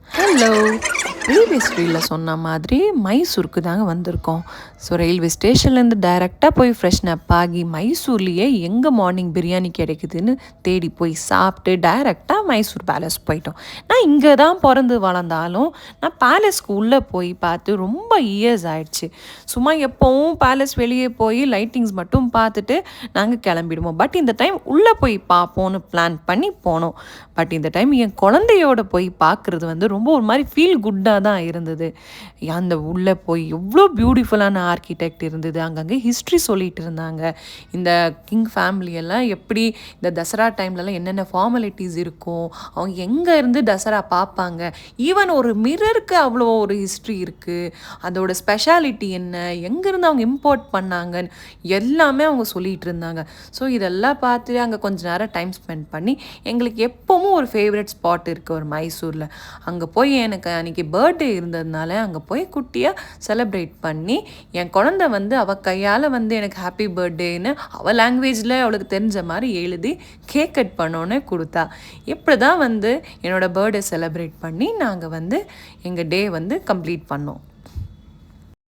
Hello! Previous ரீல்ல சொன்ன மாதிரி மைசூருக்கு தாங்க வந்திருக்கோம். ஸோ ரயில்வே ஸ்டேஷன்லேருந்து டைரக்ட்டா போய் ஃப்ரெஷ்ன் அப் ஆகி மைசூர்லேயே எங்கே மார்னிங் பிரியாணி கிடைக்குதுன்னு தேடி போய் சாப்பிட்டு டைரக்ட்டா மைசூர் பேலஸ் போயிட்டோம். நான் இங்கே தான் பொறந்து வளர்ந்தாலும், நான் பேலஸ்க்கு உள்ளே போய் பார்த்து ரொம்ப இயர்ஸ் ஆயிடுச்சு. சும்மா எப்பவும் பேலஸ் வெளியே போய் லைட்டிங்ஸ் மட்டும் பார்த்துட்டு நாங்கள் கிளம்பிடுவோம். பட் இந்த டைம் உள்ளே போய் பார்ப்போன்னு பிளான் பண்ணி போனோம். பட் இந்த டைம் என் குழந்தையோட போய் பார்க்குறது வந்து ரொம்ப ஒரு மாதிரி ஃபீல் குட்டாக தான் இருந்தது. அந்த உள்ளே போய் எவ்வளோ பியூட்டிஃபுல்லான ஆர்க்கிடெக்ட் இருந்தது. அங்கங்கே ஹிஸ்ட்ரி சொல்லிட்டு இருந்தாங்க. இந்த கிங் ஃபேமிலியெல்லாம் எப்படி இந்த தசரா டைம்லலாம் என்னென்ன ஃபார்மாலிட்டிஸ் இருக்கும், அவங்க எங்கே இருந்து தசரா பார்ப்பாங்க, ஈவன் ஒரு மிரருக்கு அவ்வளோ ஒரு ஹிஸ்ட்ரி இருக்குது, அதோட ஸ்பெஷாலிட்டி என்ன, எங்கேருந்து அவங்க இம்போர்ட் பண்ணாங்கன்னு எல்லாமே அவங்க சொல்லிகிட்டு இருந்தாங்க. ஸோ இதெல்லாம் பார்த்து அங்கே கொஞ்ச நேரம் டைம் ஸ்பெண்ட் பண்ணி எங்களுக்கு எப்போவும் ஒரு ஃபேவரட் ஸ்பாட் இருக்குது ஒரு மைசூரில். அங்கே போய் எனக்கு அன்றைக்கி பர்த்டே இருந்ததுனால அங்கே போய் குட்டியாக செலிப்ரேட் பண்ணி என் குழந்தை வந்து அவள் கையால் வந்து எனக்கு ஹாப்பி பர்த்டேன்னு அவள் லாங்குவேஜில் அவளுக்கு தெரிஞ்ச மாதிரி எழுதி கேக் கட் பண்ணோன்னே கொடுத்தா. இப்படி தான் வந்து என்னோடய பர்த்டே செலிப்ரேட் பண்ணி நாங்கள் வந்து எங்கள் டே வந்து கம்ப்ளீட் பண்ணோம்.